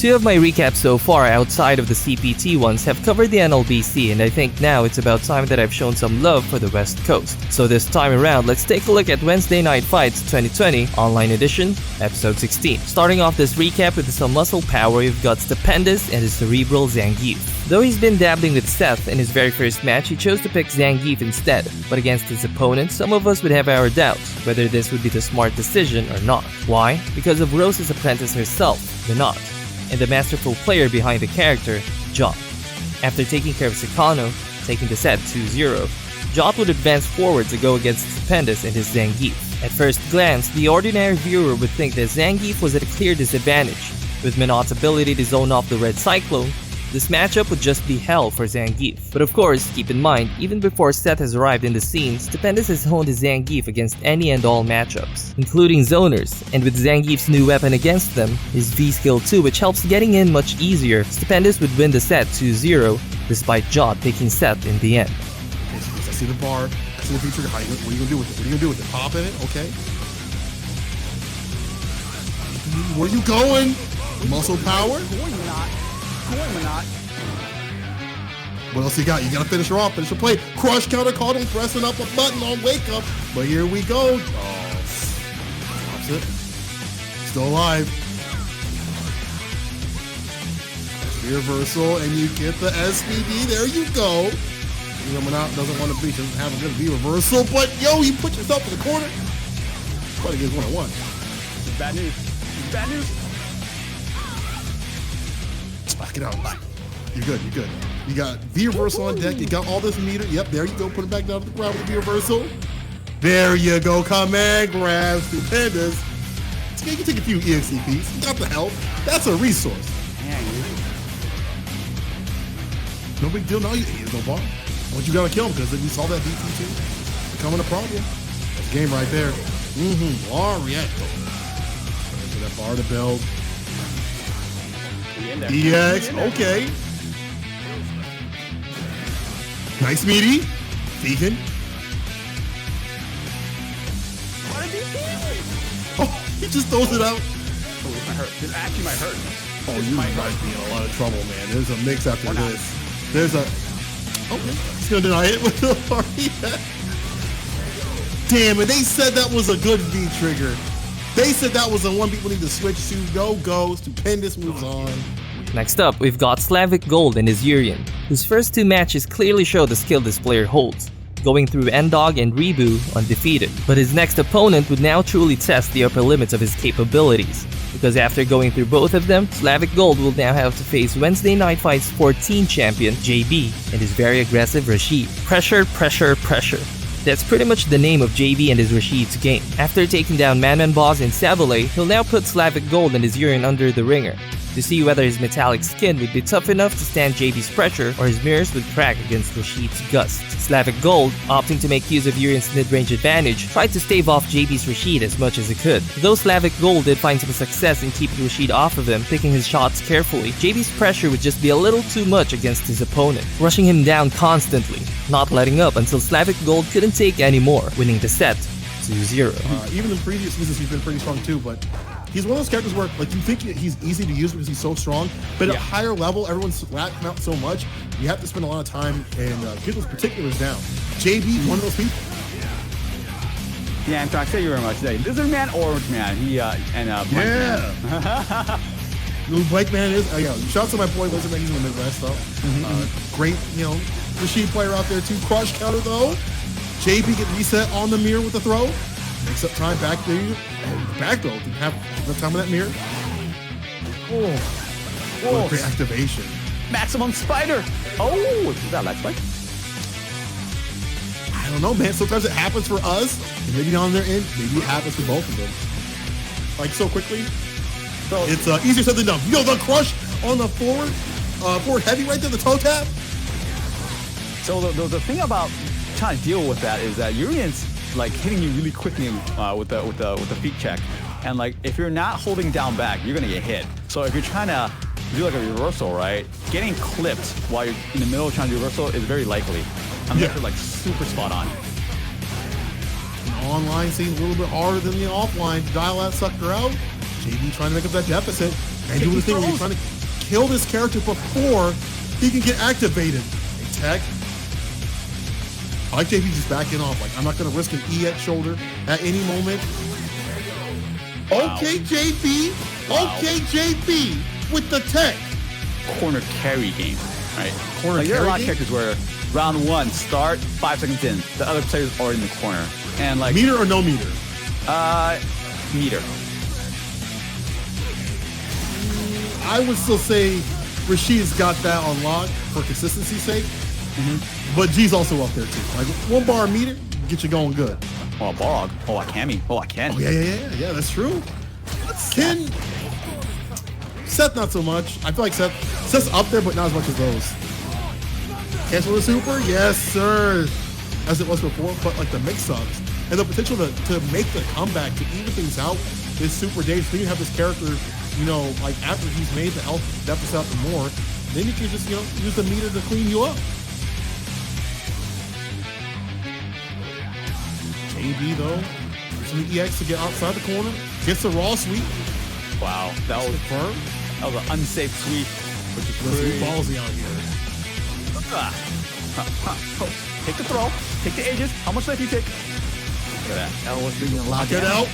Two of my recaps so far outside of the CPT ones have covered the NLBC, and I think now it's about time that I've shown some love for the West Coast. So this time around, let's take a look at Wednesday Night Fights 2020 Online Edition, Episode 16. Starting off this recap with some muscle power, we've got Stupendous and his cerebral Zangief. Though he's been dabbling with Seth in his very first match, he chose to pick Zangief instead. But against his opponent, some of us would have our doubts whether this would be the smart decision or not. Why? Because of Rose's apprentice herself, the Knot, and the masterful player behind the character, Jot. After taking care of Sakano, taking the set 2-0, Jot would advance forward to go against Stupendous and his Zangief. At first glance, the ordinary viewer would think that Zangief was at a clear disadvantage. With Minot's ability to zone off the Red Cyclone, this matchup would just be hell for Zangief. But of course, keep in mind, even before Seth has arrived in the scene, Stupendous has honed his Zangief against any and all matchups, including zoners, and with Zangief's new weapon against them, his V-Skill 2, which helps getting in much easier, Stupendous would win the set 2-0, despite Jot taking Seth in the end. Okay, so I see the bar, I see the V-Trigger. What are you gonna do with it? What are you gonna do with it? Pop in it? Okay. Where are you going? Muscle power? What else you got? You gotta finish her off, finish her play. Crush counter, caught him pressing up a button on wake up. But here we go. Oh, stops it. Still alive. Reversal, and you get the SVD. There you go. Minot doesn't want to be, doesn't have a good V reversal, but yo, you put yourself in the corner. Fight against 1-on-1. Bad news. Bad news. Get out. You're good, you're good. You got V reversal on deck, you got all this meter. Yep, there you go. Put it back down to the ground with the V reversal. There you go. Command grab. Stupendous. You can take a few EXCPs. You got the health. That's a resource. Yeah, no big deal. Now you no bar. But you gotta kill him because then you saw that DT2 becoming a problem. That's game right there. Larietto. That bar to build. EX, okay. Nice meaty. Vegan. What did he do? Oh, he just throws it out. Oh, this might hurt. This actually might hurt. Oh, you might be in a lot of trouble, man. There's a mix after this. There's a... Oh, he's gonna deny it with the party. Damn it, they said that was a good V-trigger. They said that was a one people need to switch to. Go. Stupendous moves on. Next up, we've got Slavic Gold and his Urian, whose first two matches clearly show the skill this player holds, going through Endog and Rebu undefeated. But his next opponent would now truly test the upper limits of his capabilities, because after going through both of them, Slavic Gold will now have to face Wednesday Night Fights 14 champion JB and his very aggressive Rashid. Pressure, pressure, pressure. That's pretty much the name of JB and his Rashid's game. After taking down Man Boss and Savile, he'll now put Slavic Gold and his Urian under the ringer, to see whether his metallic skin would be tough enough to stand JB's pressure or his mirrors would crack against Rashid's gust. Slavic Gold, opting to make use of Urian's mid-range advantage, tried to stave off JB's Rashid as much as it could. Though Slavic Gold did find some success in keeping Rashid off of him, picking his shots carefully, JB's pressure would just be a little too much against his opponent, rushing him down constantly, not letting up until Slavic Gold couldn't take any more, winning the set 2-0. Even in previous seasons, he's been pretty strong too, but he's one of those characters where, like, you think he's easy to use because he's so strong, but at a higher level, everyone's flatting out so much, you have to spend a lot of time and get those particulars down. JB, one of those people. Yeah, in fact, thank you very much. Lizard Man, Orange Man, Blank Man. Blank Man is, shout out to my boy Lizard Man, he's in the Midwest though. Great, Rashid player out there too. Crush counter though. JB get reset on the mirror with the throw. Makes up time back there. Back though, didn't have enough time on that mirror. What a great activation. Maximum Spider. Oh, is that lag spike? I don't know, man. Sometimes it happens for us, and maybe on their end, maybe it happens for both of them. Like so quickly. So it's easier said than done. The crush on the forward heavy right there, the toe tap. So the thing about trying to deal with that is that Urian's like hitting you really quickly with the feet check, and like if you're not holding down back, you're gonna get hit. So if you're trying to do like a reversal, right, getting clipped while you're in the middle of trying to do reversal is very likely. Unless you're like super spot on. The online seems a little bit harder than the offline to dial that sucker out. JB trying to make up that deficit and doing the thing where you're trying to kill this character before he can get activated. A tech. I like JP just backing off. Like, I'm not going to risk an EX shoulder at any moment. Wow. Okay, JP. Wow. Okay, JP with the tech. Corner carry game, right? Corner Like, there are a lot carry of game? characters where round one, start, 5 seconds in, the other player's already in the corner. And like, Meter or no meter? meter. I would still say Rashid's got that unlocked for consistency's sake. But G's also up there too. Like 1 bar meter, get you going good. Oh, Balrog. Oh, I can. Oh, I can. Oh yeah, that's true. Ken, Seth not so much. I feel like Seth's up there, but not as much as those. Cancel the super? Yes, sir. As it was before, but like the mix-ups and the potential to make the comeback, to even things out is super dangerous. Then you have this character, you know, like after he's made the health deficit out the more, then you can just, you know, use the meter to clean you up. JB though, using the EX to get outside the corner, gets the raw sweep. Wow, that was Confirmed. That was an unsafe sweep, which is Let's pretty be ballsy out here. Oh, take the throw, take the ages. How much life you take? Look at that. That was being Lock it out.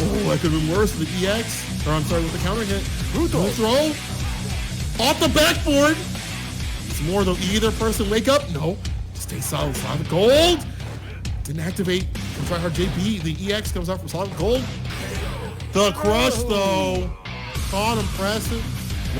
Oh, that could have been worse with the EX. Or I'm sorry, with the counter hit. Brutal. Throw. Off the backboard. It's more though. Either person wake up. No. Stay solid. Solid gold. Didn't activate. From try hard JP. The EX comes out from solid gold. The crush though. Caught impressive.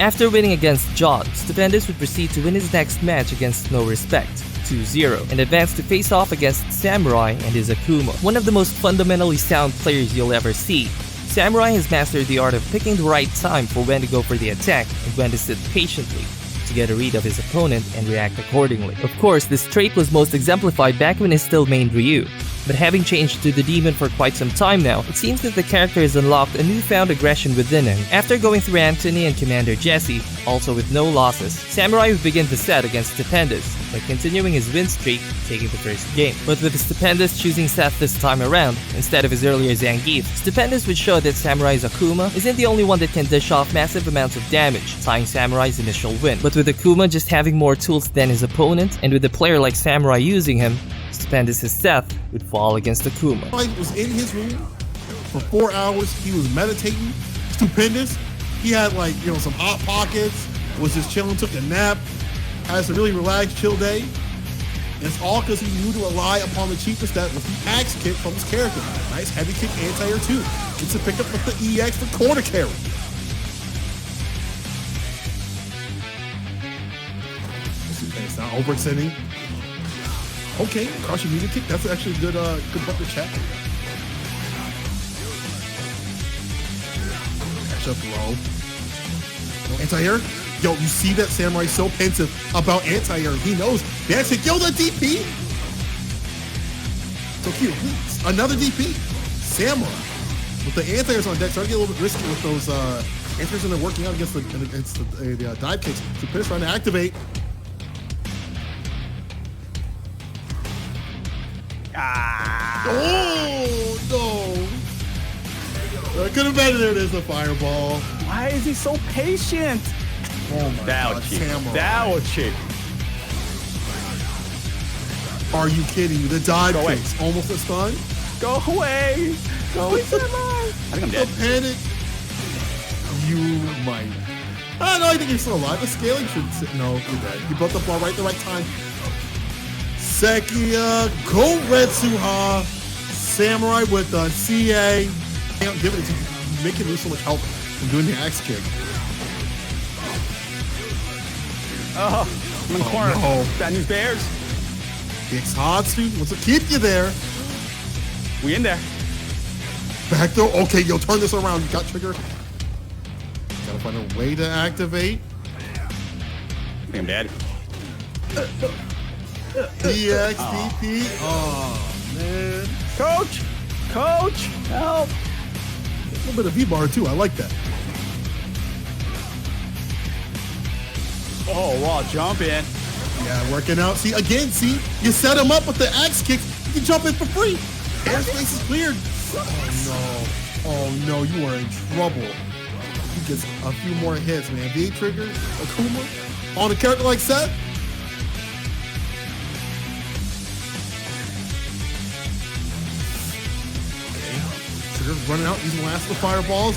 After winning against John, Stupendous would proceed to win his next match against No Respect, 2-0, and advance to face off against Samurai and his Akuma, one of the most fundamentally sound players you'll ever see. Samurai has mastered the art of picking the right time for when to go for the attack and when to sit patiently to get a read of his opponent and react accordingly. Of course, this trait was most exemplified back when he still mained Ryu, but having changed to the demon for quite some time now, it seems that the character has unlocked a newfound aggression within him. After going through Anthony and Commander Jesse, also with no losses, Samurai would begin the set against Stupendous by continuing his win streak, taking the first game. But with Stupendous choosing Seth this time around, instead of his earlier Zangief, Stupendous would show that Samurai's Akuma isn't the only one that can dish off massive amounts of damage, tying Samurai's initial win. But with Akuma just having more tools than his opponent, and with a player like Samurai using him, Stupendous' Seth would fall against Akuma. He was in his room for 4 hours. He was meditating. Stupendous. He had like, you know, some hot pockets, was just chilling, took a nap, has a really relaxed, chill day. And it's all because he knew to rely upon the cheapest that was the axe kick from his character. Nice heavy kick anti-air too. Gets to pick up with the EX for corner carry. It's not overextending. Okay, crushing music kick. That's actually a good bumper check. Catch up low. No anti-air. Yo, you see that Samurai's so pensive about anti-air. He knows. That's it. Yo, the DP. So cute. Another DP. Samurai. With the anti-airs on deck, starting to get a little bit risky with those anti-airs, and they're working out against the dive kicks. So Pierce trying to activate. Oh, no. Could have been there. There's the fireball. Why is he so patient? Oh, my God. Samurai. That was cheap. Are you kidding me? The dive Go away. kicks. Almost a stun. Go away. Go away, Samurai. I think I'm The dead. panic. You might. No, I think you're still alive. The scaling should sit. No, you're dead. You brought the ball right at the right time. Sekia, go Retsuha. Samurai with the CA. Can't give it to you. Make him lose so much health from doing the axe kick. Oh, I'm in the corner. no. Bad news bears. Hatsu wants to keep you there. We in there. Back throw. Okay, yo, turn this around. You got trigger. Gotta find a way to activate. I think I'm dead. DXDP. Oh, man. Coach! Coach! Help! A little bit of V-bar, too. I like that. Oh, wow, jump in. Yeah, working out. See, again, see, you set him up with the axe kick. You can jump in for free. Airspace is cleared. Oh, no. Oh, no, you are in trouble. He gets a few more hits, man. V8 trigger, Akuma, on a character like Seth. Okay. Trigger's running out, using the last of the fireballs.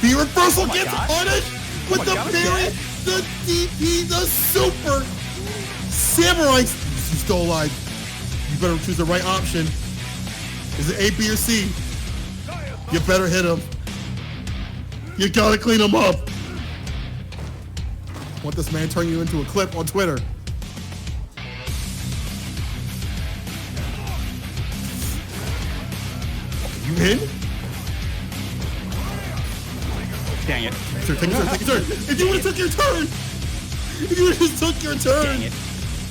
The reversal gets punished with the parry, the DP, the super. Samurai, you still alive. You better choose the right option. Is it A, B, or C? You better hit him. You gotta clean him up. Want this man turn you into a clip on Twitter. You in? Dang it. Take your turn, take your turn. If you would've took your turn! If you would've just took your turn! Dang it.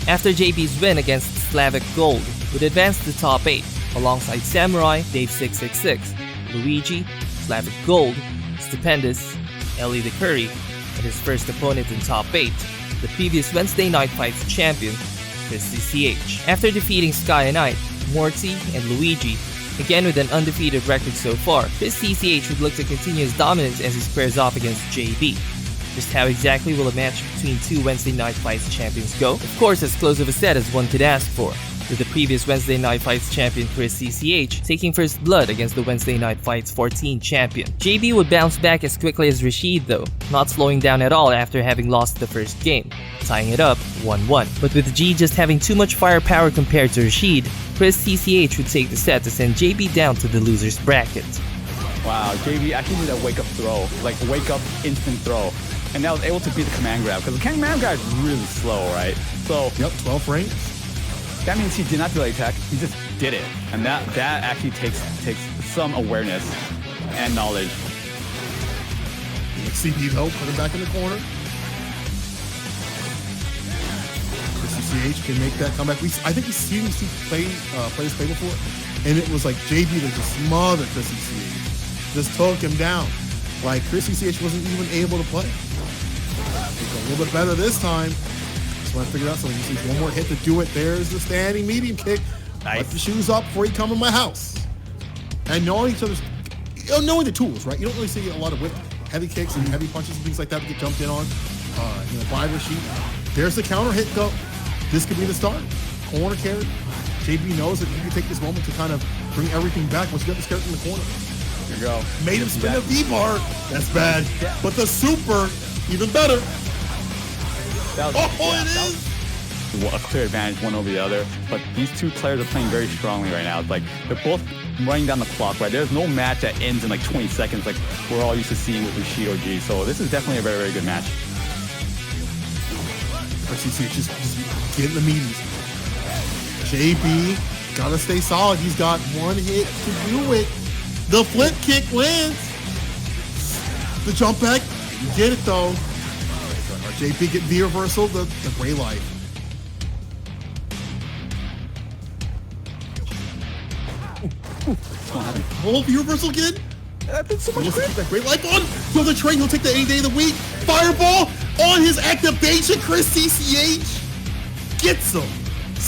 After JB's win against Slavic Gold, would advance to the top 8, alongside Samurai, Dave 666, Luigi, Slavic Gold, Stupendous, Ellie the Curry, and his first opponent in top 8, the previous Wednesday Night Fights champion, Chris CCH. After defeating Sky Knight, Morty, and Luigi, again with an undefeated record so far, Chris CCH would look to continue his dominance as he squares off against JB. Just how exactly will a match between two Wednesday Night Fights champions go? Of course, as close of a set as one could ask for, with the previous Wednesday Night Fights champion Chris CCH taking first blood against the Wednesday Night Fights 14 champion. JB would bounce back as quickly as Rashid though, not slowing down at all after having lost the first game, tying it up 1-1. But with G just having too much firepower compared to Rashid, Chris CCH would take the set to send JB down to the loser's bracket. Wow, JB actually did a wake-up throw, like wake-up instant throw. And that was able to beat the command grab, because the command grab is really slow, right? So, Yep, 12 frames. that means he did not delay attack, he just did it. And that actually takes some awareness and knowledge. CP though, put him back in the corner. CCH can make that comeback. I think we've seen players play before, and it was like JB that just smothered Chris CCH. Just took him down. Like Chris CCH wasn't even able to play. A little bit better this time. Just want to figure out something. You see one more hit to do it. There's the standing medium kick. Nice. Wipe the shoes up before you come in my house. And knowing each other's, knowing the tools, right? You don't really see a lot of heavy kicks and heavy punches and things like that to get jumped in on. By Rashid. There's the counter hit though. This could be the start. Corner carry. JB knows that you can take this moment to kind of bring everything back once you get this character in the corner. Here you go. Made him spin a V-bar. That's bad. But the super, even better. It is! A clear advantage one over the other, but these two players are playing very strongly right now. It's like they're both running down the clock, right? There's no match that ends in like 20 seconds like we're all used to seeing with Rashid or G. So this is definitely a very, very good match. RCC just getting the meaties. JB, gotta stay solid. He's got one hit to do it. The flip kick lands. The jump back, you get it though. JP get the reversal, the gray light. Oh, the reversal again? That's so much Keep that great life on. Throw the train, he'll take the any day of the week. Fireball on his activation. Chris CCH gets him.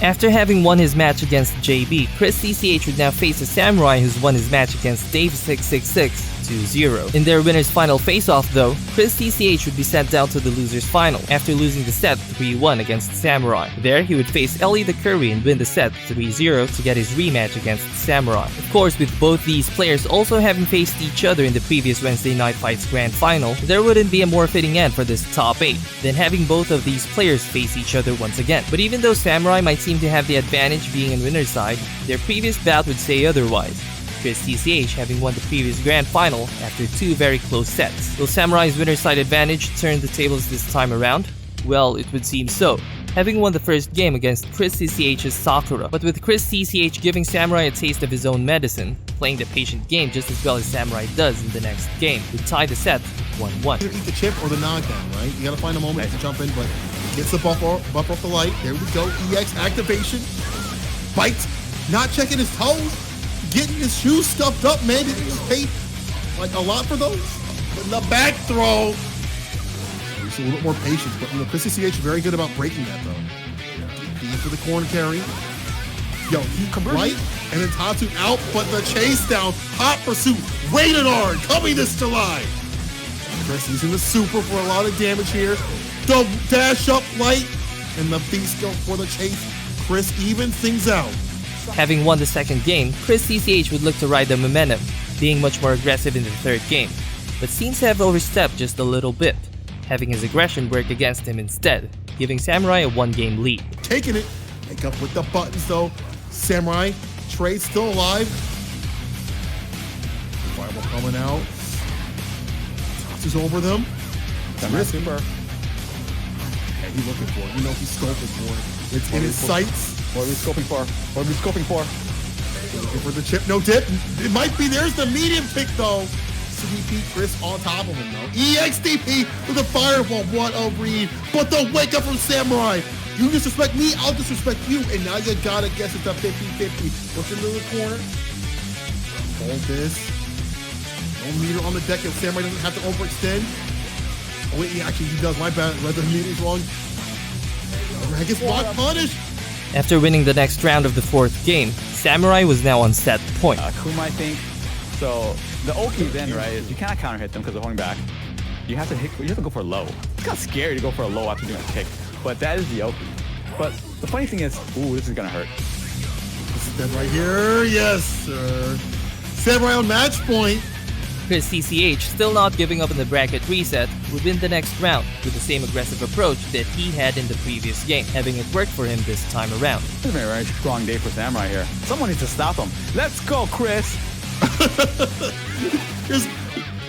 After having won his match against JB, Chris CCH would now face a Samurai who's won his match against Dave 666 2-0. In their winner's final face-off though, Chris CCH would be sent down to the loser's final after losing the set 3-1 against Samurai. There, he would face Ellie the Curry and win the set 3-0 to get his rematch against Samurai. Of course, with both these players also having faced each other in the previous Wednesday Night Fights Grand Final, there wouldn't be a more fitting end for this top 8 than having both of these players face each other once again. But even though Samurai might seem to have the advantage being in winner's side, their previous bout would say otherwise. Chris CCH having won the previous Grand Final after 2 very close sets. Will Samurai's winner's side advantage turn the tables this time around? Well, it would seem so, having won the first game against Chris CCH's Sakura. But with Chris CCH giving Samurai a taste of his own medicine, playing the patient game just as well as Samurai does in the next game, would tie the set 1-1. Either eat the chip or the knockdown, right? You gotta find a moment to jump in, but gets the buffer off the light. There we go. EX activation. Bites. Not checking his toes. Getting his shoes stuffed up, man. Did he just pay like a lot for those? And the back throw. There's a little bit more patience, but Chris CCH is very good about breaking that though. He for the corner carry. Yo, he right, and then Tatsu out, but the chase down, hot pursuit, rated hard, coming this July. Chris using the super for a lot of damage here. The dash up light and the beast go for the chase. Chris evens things out. Having won the second game, Chris CCH would look to ride the momentum, being much more aggressive in the third game, but seems to have overstepped just a little bit, having his aggression work against him instead, giving Samurai a 1-game lead. Taking it. Make up with the buttons though. Samurai, Trey still alive. Fireball coming out. Tosses over them. Samurai super. And he's looking for it. You know he's scoping for it. It's in his sights. What are we scoping for? What are we scoping for? Looking for the chip. No dip. It might be. There's the medium kick though. CDP Chris on top of him though. EXDP with a fireball. What a read. But the wake up from Samurai. You disrespect me, I'll disrespect you. And now you gotta guess it's a 50-50. Push into the corner. Hold this. No meter on the deck if Samurai doesn't have to overextend. Oh wait, actually he does. My bad. Read the meter's wrong. Samurai gets block punish. After winning the next round of the fourth game, Samurai was now on set point. Kuma, I think. So the Oki then, right, is you cannot counter hit them because they're holding back. You have to go for a low. It's kind of scary to go for a low after doing a kick, but that is the Oki. But the funny thing is, ooh, this is gonna hurt. This is them right here. Yes, sir. Samurai on match point. Chris CCH, still not giving up in the bracket reset, would win the next round with the same aggressive approach that he had in the previous game, having it work for him this time around. This has been a very strong day for Samurai here. Someone needs to stop him. Let's go, Chris!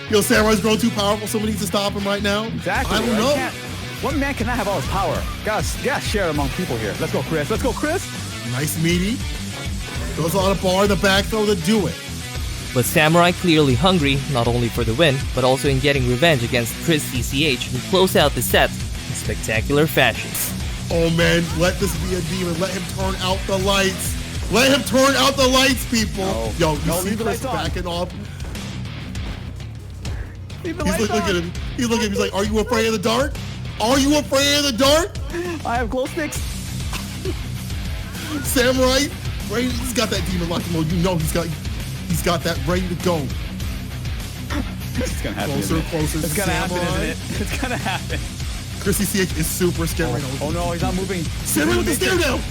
Yo, Samurai's grown too powerful. Someone needs to stop him right now. Exactly. I don't know. One man cannot have all his power. Gotta share it among people here. Let's go, Chris. Let's go, Chris! Nice meaty. Goes on a bar in the back throw to do it. But Samurai clearly hungry, not only for the win, but also in getting revenge against Chris CCH, who closed out the set in spectacular fashion. Oh man, let this be a demon. Let him turn out the lights. Let him turn out the lights, people. No. Yo, you No, see leave the Chris lights on. backing off. Leave the He's lights looking at on. him. He's looking at him. He's like, are you afraid of the dark? Are you afraid of the dark? I have glow sticks. Samurai, ready, he's got that demon locked mode. You know he's got that ready to go. It's gonna happen. Closer, isn't it? closer. It's gonna happen, Samurai. isn't it? It's gonna happen. Chris CCH is super scared right now. Oh no, he's not moving. Samurai with the stare down.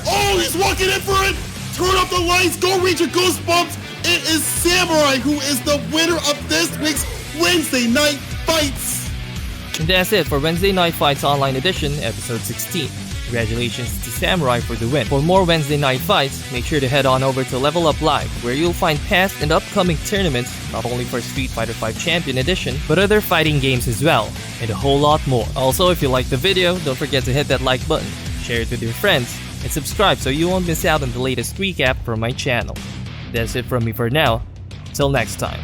Oh, he's walking in for it. Turn up the lights. Go reach your goosebumps. It is Samurai who is the winner of this week's Wednesday Night Fights. And that's it for Wednesday Night Fights Online Edition, Episode 16. Congratulations to Samurai for the win. For more Wednesday Night Fights, make sure to head on over to Level Up Live, where you'll find past and upcoming tournaments, not only for Street Fighter V Champion Edition, but other fighting games as well, and a whole lot more. Also, if you liked the video, don't forget to hit that like button, share it with your friends, and subscribe so you won't miss out on the latest recap from my channel. That's it from me for now. Till next time.